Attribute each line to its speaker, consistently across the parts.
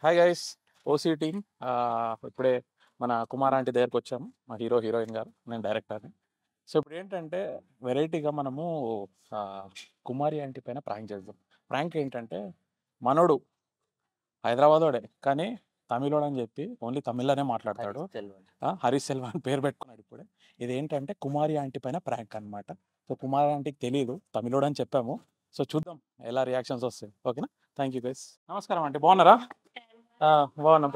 Speaker 1: Hi guys, OC team. ఇప్పుడే మన Kumar aunty దగ్గరకు వచ్చాము. మా హీరోయిన్ గారు, నేను డైరెక్టర్ని. సో ఇప్పుడు ఏంటంటే వెరైటీగా మనము ఆ, కుమారి ఆంటీ పైన ప్రాంక్ చేద్దాం. ప్రాంక్ ఏంటంటే మనోడు హైదరాబాదోడే కానీ తమిళోడు అని చెప్పి ఓన్లీ తమిళ్లోనే మాట్లాడతాడు. హరీష్ సెల్వా అని పేరు పెట్టుకున్నాడు ఇప్పుడే. ఇది ఏంటంటే కుమారి ఆంటీ పైన ప్రాంక్ అనమాట. సో కుమారి ఆంటీకి తెలియదు తమిళోడు అని చెప్పాము. సో చూద్దాం ఎలా రియాక్షన్స్ వస్తాయి. ఓకేనా? Thank you guys. నమస్కారం ఆంటీ, బాగున్నారా? బాగున్నా.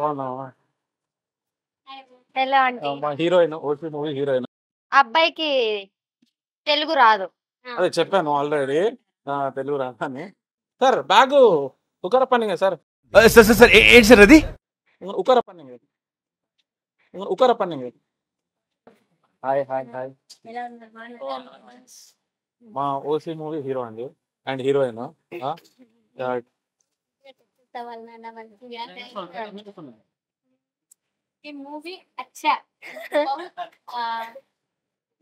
Speaker 2: ఎలా అంటే
Speaker 1: మా హీరోయిన్, ఓటీ మూవీ హీరోయిన్.
Speaker 2: అబ్బాయికి తెలుగు రాదు.
Speaker 1: అదే చెప్పాను ఆల్రెడీ, తెలుగు రాదని. సార్ బ్యాగ్ ఉకర పన్నింగ్ సార్,
Speaker 3: సార్ సార్ సార్ ఏంటి సార్ అది?
Speaker 1: ఉకర పన్నింగ్. Hi hi hi. మా ఓసీ మూవీ హీరో అండి అండ్ హీరోయిన్.
Speaker 2: ये मूवी अच्छा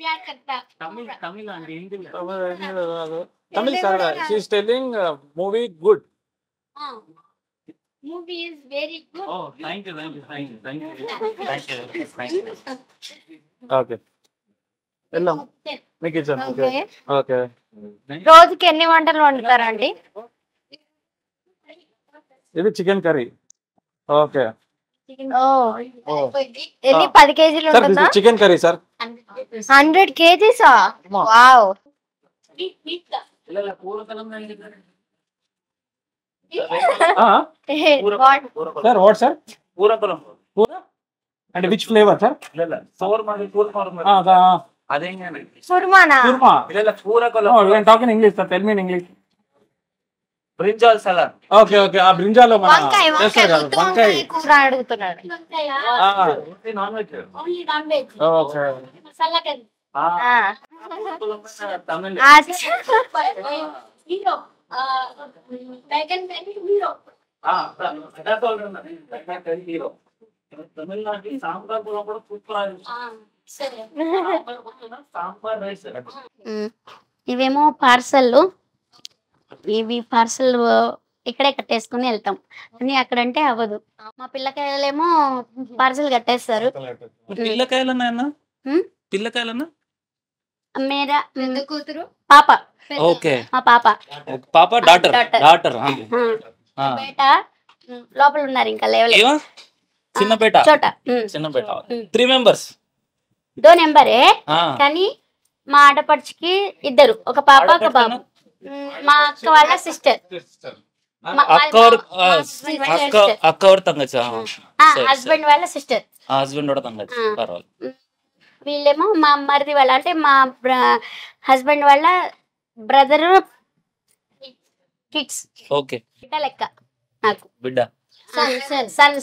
Speaker 2: प्यार करता
Speaker 1: Tamil sir, she is telling movie good.
Speaker 2: Movie is very good.
Speaker 1: Okay వెళ్దాం, మీకు ఇచ్చాను. Okay okay.
Speaker 2: రోజుకి ఎన్ని వంటలు వండుతారండి?
Speaker 1: ఇది చికెన్ కర్రీ. ఓకే
Speaker 2: ఎన్ని 10 కేజీలు
Speaker 1: సార్,
Speaker 2: ఉంటుందా?
Speaker 1: Chicken curry sir.
Speaker 2: 100 కేజీసా? వావ్.
Speaker 1: Sir what sir? పూర అంటే విచ్ ఫ్లేవర్ సార్?
Speaker 2: కుర్మానా?
Speaker 1: Korma. Talking English sir, tell me in English.
Speaker 3: Brinjal salad.
Speaker 1: Okay okay. ఆ బ్రింజాల్ మన
Speaker 2: వంకాయ
Speaker 1: చేస్తారు కదా, వంకాయ.
Speaker 2: కూర అడుగుతున్నాడు.
Speaker 3: Non veg.
Speaker 1: Okay.
Speaker 3: Tamil. Hero Tamil Nadu sambar కూడా సూపర్. సాంబార్ రైస్.
Speaker 2: ఇవేమో పార్సల్. ఇవి పార్సల్ ఇక్కడే కట్టేసుకుని వెళ్తాం అని అక్కడంటే అవ్వదు. మా పిల్లకాయలేమో పార్సల్ కట్టేస్తారు.
Speaker 3: పిల్లకాయలన్నా
Speaker 2: హ్మ్?
Speaker 3: పిల్లకాయలన్నా
Speaker 2: మేరా కూతురు పాప.
Speaker 3: ఓకే.
Speaker 2: మా పాప
Speaker 3: పాప డాటర్
Speaker 2: Daughter.
Speaker 3: డాటర్
Speaker 2: బేట లోపల ఉన్నారు, ఇంకా లేవలేదు.
Speaker 3: ఏమో చిన్న బేట
Speaker 2: చోట
Speaker 3: చిన్న బేట 3 members.
Speaker 2: దో నెంబరే కానీ మా ఆడపడుచుకి ఇద్దరు, ఒక పాప ఒక బాబు. మా అక్క వాళ్ళ సిస్టర్,
Speaker 3: అక్క और तंगच
Speaker 2: హస్బెండ్ వాళ్ళ సిస్టర్.
Speaker 3: హస్బెండ్ కూడా तंगच పర్వాలేదు.
Speaker 2: వీళ్ళేమో మా మరిది వాళ్ళ, అంటే మా హస్బెండ్ వాళ్ళ బ్రదర్ కిడ్స్.
Speaker 3: ఓకే.
Speaker 2: బిడ్డ లెక్క నాకు,
Speaker 3: బిడ్డ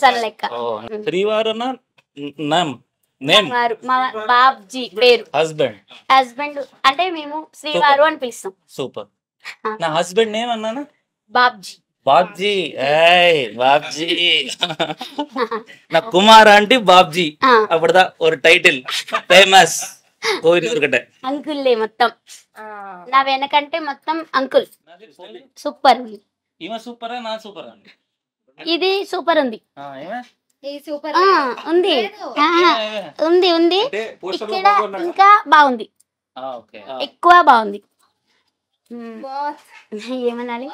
Speaker 2: సన్ లెక్క.
Speaker 3: శ్రీవారన నేమ్
Speaker 2: వారు మా బాబ్జీ పేరు.
Speaker 3: హస్బెండ్
Speaker 2: అంటే మేము శ్రీవారు అని పిలుస్తాం.
Speaker 3: సూపర్. నా హస్బెండ్ నేమ్ అన్నానా?
Speaker 2: బాబ్జీ.
Speaker 3: బాబ్జీ. బాబ్జీ. నా కుమార్ ఆంటీ బాబ్జీ. அப்படிதான் ஒரு டைட்டில் ఫేమస్ కోయినూరుకటే.
Speaker 2: అంకుల్లే మొత్తం. నా వెనకంటే మొత్తం అంకుల్. సూపర్.
Speaker 3: ఈమె సూపరా నా సూపరా?
Speaker 2: ఇది సూపర్ ఉంది.
Speaker 3: ఏమే
Speaker 2: ఉంది ఉంది ఉంది. ఇక్కడ ఇంకా బాగుంది,
Speaker 3: ఓకే.
Speaker 2: ఎక్కువ బాగుంది. ఏమనాలి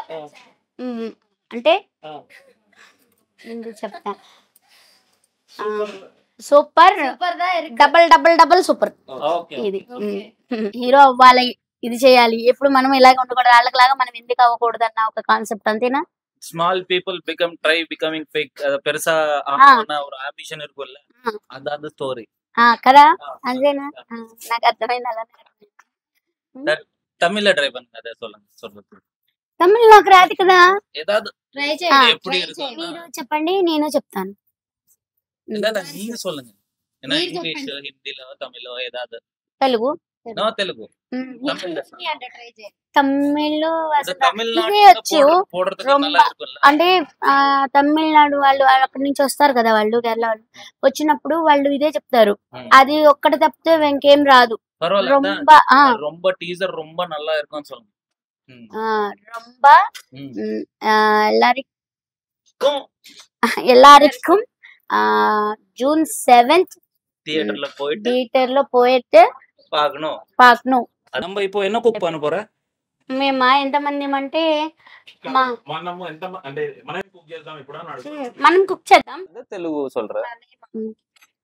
Speaker 2: అంటే చెప్తా. Super, double super. ఇది హీరో అవ్వాలి, ఇది చేయాలి, ఎప్పుడు మనం ఇలాగ ఉండకూడదు, వాళ్ళకిలాగా మనం ఎందుకు అవ్వకూడదు అన్న ఒక కాన్సెప్ట్, అంతేనా?
Speaker 3: Small people become try becoming fake. அது பெருசா ஒரு ஆம்பிஷன் இருக்குல்ல, அதாவது ஸ்டோரி
Speaker 2: కదా, అంతేనా? నాకు అర్థమైంది. అలా
Speaker 3: தமிழ்ல ட்ரை பண்ணுங்க. அதை சொல்லுங்க.
Speaker 2: తమిళ్ నాకు రాదు కదా.
Speaker 3: ஏதாவது
Speaker 2: ట్రై
Speaker 3: எப்படி இருக்கும்?
Speaker 2: మీరు చెప్పండి, నేను చెప్తాను.
Speaker 3: இல்ல நீங்க சொல்லுங்க. ஏன்னா இங்கிலீஷ், ஹிந்தில, தமிழ்ல ஏதாவது.
Speaker 2: తెలుగు.
Speaker 3: నో తెలుగు.
Speaker 2: తమిళ్లో
Speaker 3: తమిళనాడు
Speaker 2: ఇదే వచ్చు. అంటే తమిళనాడు వాళ్ళు అక్కడి నుంచి వస్తారు కదా, వాళ్ళు కేరళ వాళ్ళు వచ్చినప్పుడు వాళ్ళు ఇదే చెప్తారు. అది ఒక్కటి తప్పితే ఇంకేం రాదు.
Speaker 3: ரொம்ப டீசர் ரொம்ப நல்லா இருக்கும்னு சொல்லுங்க.
Speaker 2: ரொம்ப எல்லாரும் எல்லாருக்கும் ஜூன் 7th
Speaker 3: தியேட்டர்ல
Speaker 2: போயிட்டு பார்க்கணும்.
Speaker 3: நம்ம இப்போ என்ன కుక్ பண்ண போற?
Speaker 2: మేము ఎంతమంది అంటే మనం కుక్ చేద్దాం.
Speaker 3: తెలుగు சொல்ற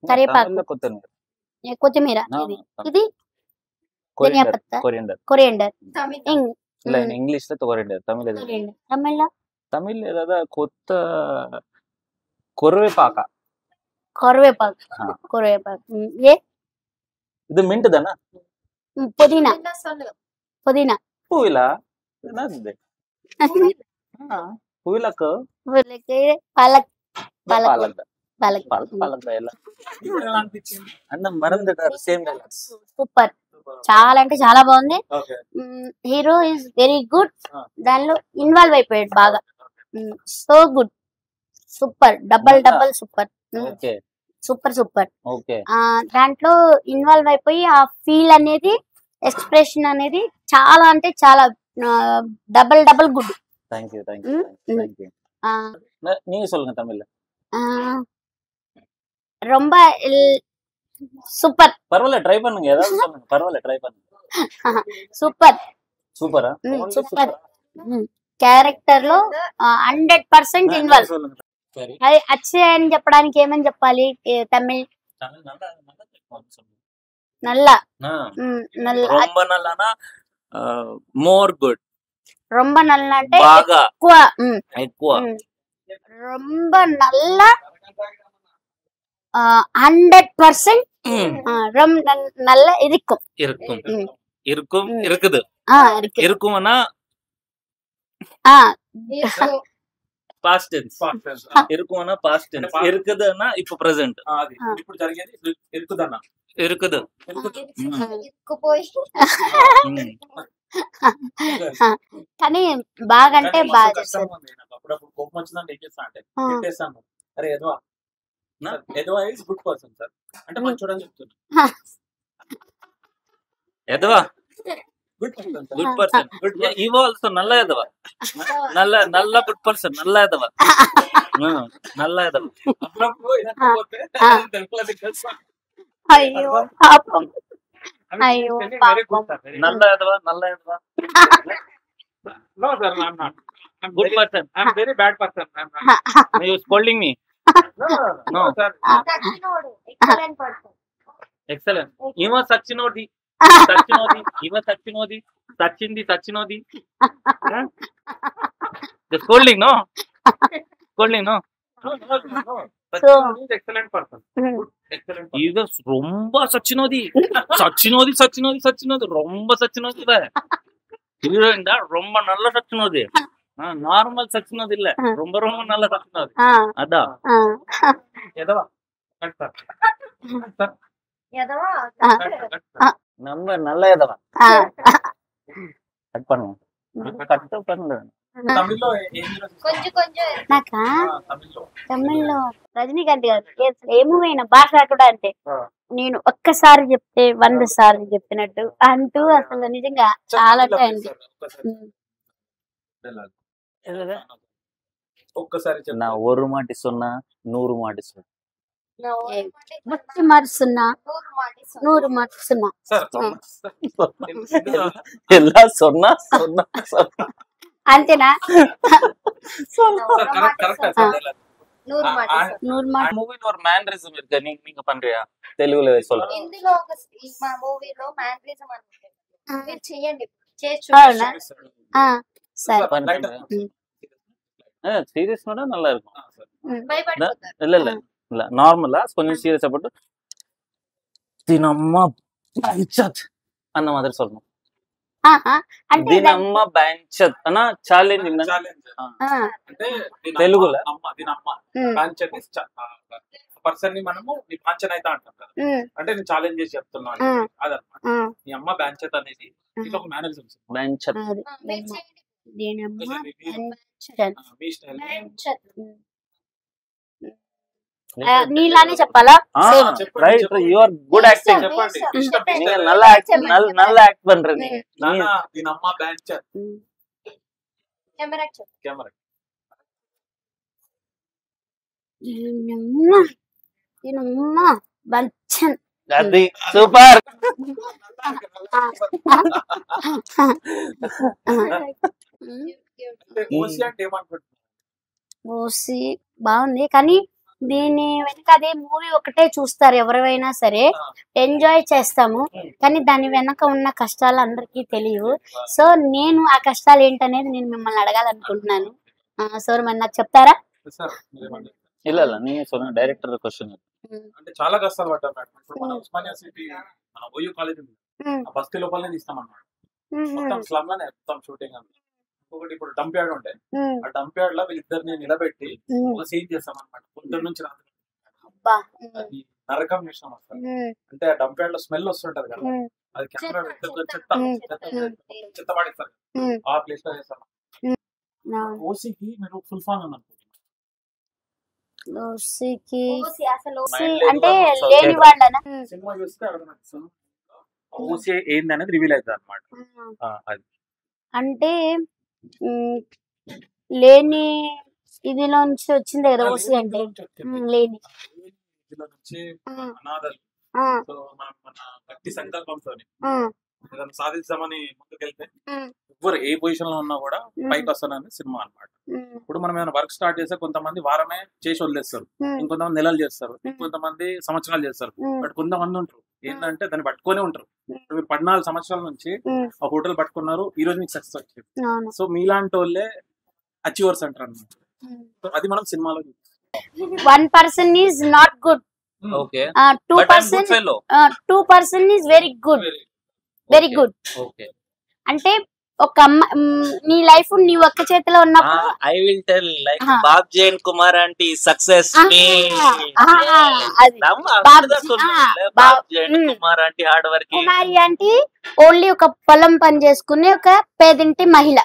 Speaker 2: కరివేపాకు, కొత్తిమీర, ఇది ధనియా పత్తా, కొరియండర్,
Speaker 3: இல்ல ఇంగ్లీష్ లో కొరియండర్,
Speaker 2: తమిళ
Speaker 3: ఏదా కొత్త కొరివేపాక,
Speaker 2: ఏ
Speaker 3: ఇది మింట్ దానా,
Speaker 2: పుదీనా
Speaker 3: పూవిలా என்னது పూవిలకు
Speaker 2: పాలక్
Speaker 3: అన్న మరందటారు సేమ్ డైలాగ్స్.
Speaker 2: సూపర్, చాలా అంటే చాలా బాగుంది. హీరో ఇస్ వెరీ గుడ్, దానిలో ఇన్వాల్వ్ అయిపోయాడు బాగా. So good, super, double super, super. దాంట్లో ఇన్వాల్వ్ అయిపోయి ఆ ఫీల్ అనేది, ఎక్స్ప్రెషన్ అనేది చాలా అంటే చాలా డబల్ గుడ్.
Speaker 3: நீங்க சொல்லுங்க தமிழ்ல.
Speaker 2: ரொம்ப சூப்பர்.
Speaker 3: பரவாயில்ல, ட்ரை பண்ணுங்க, ஏதாவது சொல்லுங்க, பரவாயில்ல ட்ரை பண்ணுங்க. సూపరా
Speaker 2: క్యారెక్టర్ లో 100% ఇన్వాల్వ్. అది అచ్చే అని చెప్పడానికి ఏమని చెప్పాలి? తమిళ్ నల్ల,
Speaker 3: ரொம்ப నల్లనా మోర్ గుడ్,
Speaker 2: ரொம்ப నల్ల అంటే ఎక్కువ, ரொம்ப నల్ల 100% நல்ல இருக்கும்.
Speaker 3: இருக்கும்னா పాస్ట్ టెన్స్, இருக்கும்னா పాస్ట్ టెన్స్, இருக்குதுன்னா இப்போ ప్రెజెంట్. ఇప్పుడు జరిగేది இருக்குదన్నా, இருக்குது.
Speaker 2: కానీ బాగా అంటే బాగా చేస్తారు.
Speaker 3: అప్పుడప్పుడు కోపం వచ్చిందంటే ఏం చేస్తా అంటే పెట్టేస్తాను, అరే ఎదవా ఎదవా ఇస్ గుడ్ పర్సన్ సార్ అంటే మంచోడు అని చెప్తున్నా. ఎదవా గుడ్ పర్సన్, ఇవో ఆల్సో నల్ల ఎదవా, నల్ల గుడ్ పర్సన్, నల్ల ఎదవా, నల్ల ఎదవా.
Speaker 2: అయ్యో పాపం, అయ్యో పాపం,
Speaker 3: నల్ల ఎదవా, నల్ల ఎదవా. No sir, I'm not. I'm good person. I'm very bad person. You scolding me? No sir.
Speaker 2: excellent person.
Speaker 3: Excellent. Iva Sachinodi. Sachinodi. The scolding, no? Scolding, no? No. Sachinodi is excellent person. Excellent. Iva romba Sachinodi. Romba Sachinodi ba. Heroine రొంబ నల్ల సచ్చినది, normal సచ్చినది இல்ல, ரொம்ப நல்ல சச்சினது. அதான் நம்ம நல்ல எதவா cut பண்ணுவோம், கட் பண்ணுறேன்.
Speaker 2: తమిళ్లో రజనీకాంత్ గారు ఏ మూవీ అయినా బాగా అంటే నేను ఒక్కసారి చెప్తే 100 సార్లు చెప్పినట్టు అంటూ అసలు నిజంగా చాలా
Speaker 3: ఒక్కసారి నా ஒரு மாட்டி சொன்னா 100 மாட்டி சொன்னா,
Speaker 2: 100 மாட்டி சொன்னா 100 மாட்டி சொன்னா
Speaker 3: ఎలా சொன்னா
Speaker 2: అంతేనా?
Speaker 3: மூவில ஒரு மேனரிசம் இருக்கு, நீங்க பண்றியா? తెలుగులో சொல்றேன்.
Speaker 2: ఇందులో మా మూవీలో మేనరిజం అంటే మీరు చేయండి, చేసి చూడండి. సరే,
Speaker 3: சீரியஸ் நோட நல்லா இருக்கும். இல்ல நார்மலா கொஞ்சம் சீரியஸா போட்டு தினம்மா பஞ்சத் அந்த மாதிரி சொல்லணும். దినమ్మ బ్యాంచత్ అన్న ఛాలెంజ్ అంటే తెలుగులో పర్సన్ ని మనము నీ పాంచన్ అయితే అంటాం కదా, అంటే నేను ఛాలెంజ్ చేసి చెప్తున్నాను అదనమాట. నీ అమ్మ బ్యాంచత్ అనేది ఇది ఒక మేనరిజం. బ్యాంచత్
Speaker 2: నీలానే చెప్పాలా?
Speaker 3: Right, you are good acting. நீங்க நல்லா యాక్ట్ பண்றீங்க. నానా దీని అమ్మ బ్యాంచత్ కెమెరా
Speaker 2: బంచన్
Speaker 3: అది సూపర్.
Speaker 1: ఓసి అంటే ఏమనుకుంటున్నావు?
Speaker 2: ఓసి బాగుంది కానీ దీని వెనక అదే మూవీ ఒకటే చూస్తారు ఎవరైనా సరే, ఎంజాయ్ చేస్తాము కానీ దాని వెనక ఉన్న కష్టాలు అందరికీ తెలియవు. సో నేను ఆ కష్టాలు ఏంటనేది నేను మిమ్మల్ని అడగాలనుకుంటున్నాను. సార్ మరి నాకు చెప్తారా?
Speaker 1: సార్ మీరేమంటారు?
Speaker 3: ಇಲ್ಲ ಇಲ್ಲ ನೀ ಸೊನ್ನ ಡೈರೆಕ್ಟರ್ ಕ್ವಶನ್.
Speaker 1: అంటే చాలా కష్టాలు పడ్డాం మేడం. ఇప్పుడు మన ఉస్మానియా సిటీ మన ఓయూ కాలేజ్ ఉంది, ఆ బస్తీ లోపలనే తీస్తాం అన్నమాట. మొత్తం స్లమ్ లోనే మొత్తం షూటింగ్ అంతా. ఇంకొకటి ఇప్పుడు డంప్ యార్డ్ ఉంటాయి, ఆ డంప్ యార్డ్ లో వీళ్ళిద్దరిని నిలబెట్టి ఒక సీన్ చేస్తాం అన్నమాట. పొద్దున్న నుంచి రాత్రి అది నరకం చేస్తాం అసలు. అంటే ఆ డంప్ యార్డ్ లో స్మెల్ వస్తుంటది కదా, అది కెమెరా చెత్త పడేస్తారు, ఆ ప్లేస్ లో చేస్తాం. ఓసీకి మీరు ఫుల్ ఫామ్ అనుకుంటున్నారు?
Speaker 2: అంటే లేని వాళ్ళనా?
Speaker 1: సినిమా చూస్తే అర్థమవుతుంది ఓసీ ఏంది అనేది రివీల్ అవుతుంది అన్నమాట. అది
Speaker 2: అంటే లేని ఇదిలో నుంచి వచ్చింది కదా ఓసి అంటే. లేని
Speaker 1: ఇందులో నుంచి అనాథలు మన గట్టి సంకల్పంతో ఏదైనా సాధించామని ముందుకెళ్తే ఎవరు ఏ పొజిషన్ లో ఉన్నా కూడా పైకి వస్తానని సినిమా అన్నమాట. ఇప్పుడు మనం ఏమైనా వర్క్ స్టార్ట్ చేస్తే కొంతమంది వారమే చేసి వదిలేస్తారు, ఇంకొంతమంది నెలలు చేస్తారు, ఇంకొంతమంది సంవత్సరాలు చేస్తారు. బట్ కొంతమంది ఉంటారు ఏంటంటే దాన్ని పట్టుకొని ఉంటారు. ఇప్పుడు మీరు 14 సంవత్సరాల నుంచి ఆ హోటల్ పట్టుకున్నారు, ఈ రోజు మీకు సక్సెస్ వచ్చింది. సో మీలాంటి వాళ్ళే అచీవర్స్ అంటారు అన్నమాట. అది మనం సినిమాలో
Speaker 2: 1% is not good.
Speaker 3: Okay.
Speaker 2: 2% is very good. Very good.
Speaker 3: Okay.
Speaker 2: అంటే ఒక నీ లైఫ్ నీ ఒక్క చేతిలో ఉన్నప్పుడు
Speaker 3: I will tell like Babji and Kumar aunty success me.
Speaker 2: అది
Speaker 3: Babji and Kumar aunty hard work.
Speaker 2: కుమారి అంటే ఓన్లీ ఒక పొలం పని చేసుకునే ఒక పేదింటి మహిళ.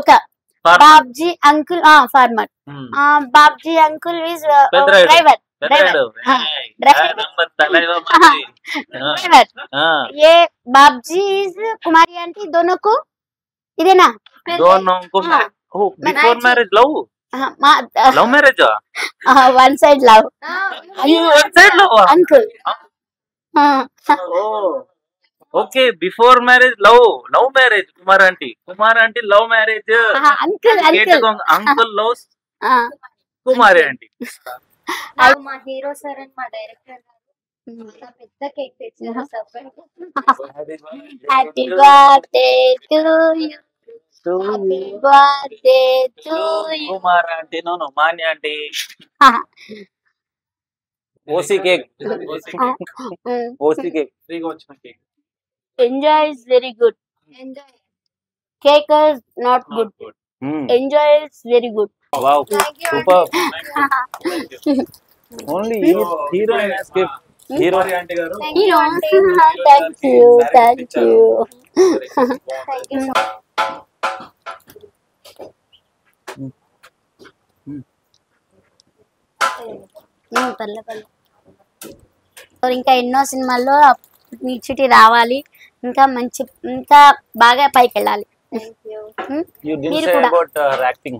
Speaker 2: ఒక Babji uncle farmer. Babji uncle is driver. ये बाबजी इज कुमारी आंटी दोनों को इदेना
Speaker 3: दोनों को before marriage love marriage
Speaker 2: one side love
Speaker 3: one side love
Speaker 2: uncle.
Speaker 3: Okay before marriage love marriage Kumar aunty love marriage
Speaker 2: uncle
Speaker 3: uncle loves Kumari aunty.
Speaker 4: మా hero sir and మా director గారు పెద్ద కేక్ తెచ్చారు.
Speaker 2: Happy birthday to you, happy birthday to you
Speaker 3: Kumar aunty. No Manya aunty. ఓసీ cake
Speaker 1: ఫ్రీగా వచ్చిన cake.
Speaker 2: Enjoy is very good.
Speaker 4: Enjoy
Speaker 2: cake is not good. Enjoy is very good.
Speaker 3: Wow, super. Only hero and escape. Hero aunty garu.
Speaker 2: Hero. Thank you. ఇంకా ఎన్నో సినిమాల్లో నిచ్చిటి రావాలి, ఇంకా మంచి ఇంకా బాగా పైకి వెళ్ళాలి.
Speaker 3: You didn't say about acting.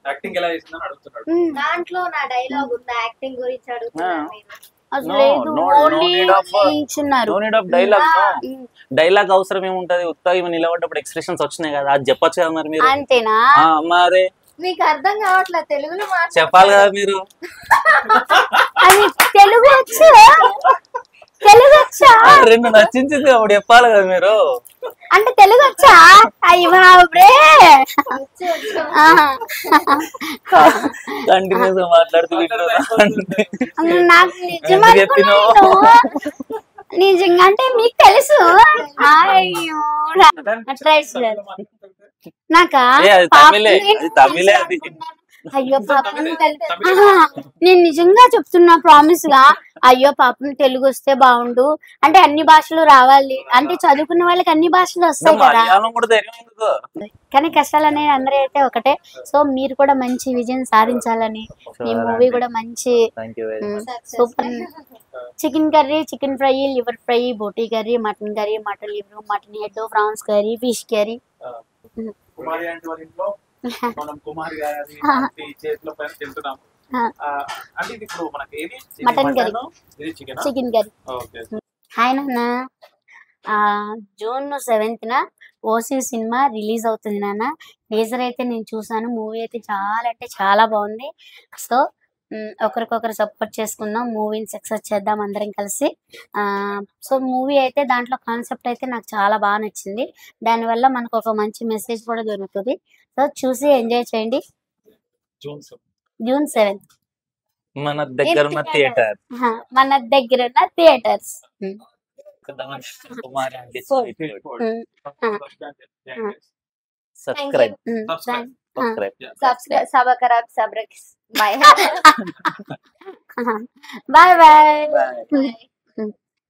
Speaker 1: Acting ఎలా చేసిందని అడుగుతున్నాడు.
Speaker 4: దాంట్లో నా డైలాగ్ ఉంది, యాక్టింగ్ గురించి అడుగుతున్నారు మీరు.
Speaker 3: డైలాగ్ అవసరం ఏముంటది? ఉత్తగా నిలబడ్డప్పుడు ఎక్స్ప్రెషన్స్ వచ్చినాయి కదా, అది చెప్పొచ్చు కదా మరి మీరు.
Speaker 2: అంతేనా?
Speaker 3: మరే
Speaker 4: మీకు అర్థం కావట్లేదు తెలుగులో
Speaker 3: చెప్పాలి కదా మీరు.
Speaker 2: అది తెలుగు వచ్చా? తెలుగు వచ్చా?
Speaker 3: రెండు నచ్చించింది అప్పుడు చెప్పాలి కదా మీరు.
Speaker 2: అంటే తెలుగు వచ్చా? అయ్యే
Speaker 3: కంటిన్యూస్ గా మాట్లాడుతూ
Speaker 2: నాకు నిజంగా అంటే మీకు తెలుసు. అయ్యో నాకా
Speaker 3: తమిళే అది.
Speaker 2: అయ్యో పాపం నేను నిజంగా చెప్తున్నా ప్రామిస్ గా. అయ్యో పాపం తెలుగు వస్తే బాగుండు, అంటే అన్ని భాషలు రావాలి, అంటే చదువుకున్న వాళ్ళకి అన్ని భాషలు వస్తాయి కదా. కానీ కష్టాలు అనేది అందరూ అయితే ఒకటే. సో మీరు కూడా మంచి విజయం సాధించాలని, ఈ మూవీ కూడా మంచి super. Chicken curry, chicken fry, liver fry, boti curry, mutton liver, mutton head, prawns curry, fish curry.
Speaker 1: Kumari aunty వాళ్ళ ఇంట్లో మనం కుమారి గారి ఆంటీ చేతిలో పైన తింటున్నాం. అంటే ఇది ఇప్పుడు మనకి ఏది
Speaker 2: మటన్ కర్రీ,
Speaker 1: ఇది chicken
Speaker 2: chicken curry.
Speaker 1: Okay.
Speaker 2: Hi నాన్న, జూన్ 7th ఓసీ సినిమా రిలీజ్ అవుతుంది నాన్న. టీజర్ అయితే నేను చూసాను, మూవీ అయితే చాలా అంటే చాలా బాగుంది. సో ఒకరికొకరు సపోర్ట్ చేసుకుందాం, మూవీని సక్సెస్ చేద్దాం అందరం కలిసి. సో మూవీ అయితే దాంట్లో కాన్సెప్ట్ అయితే నాకు చాలా బాగా నచ్చింది. దానివల్ల మనకు ఒక మంచి మెసేజ్ కూడా దొరుకుతుంది. సో చూసి ఎంజాయ్ చేయండి. జూన్ 7th
Speaker 3: మన దగ్గర ఉన్న థియేటర్,
Speaker 2: మన దగ్గర ఉన్న theatres.
Speaker 3: Kumari aunty
Speaker 4: subscribe
Speaker 3: subscribe
Speaker 4: subscribe. Bye
Speaker 2: bye bye.
Speaker 3: Bye.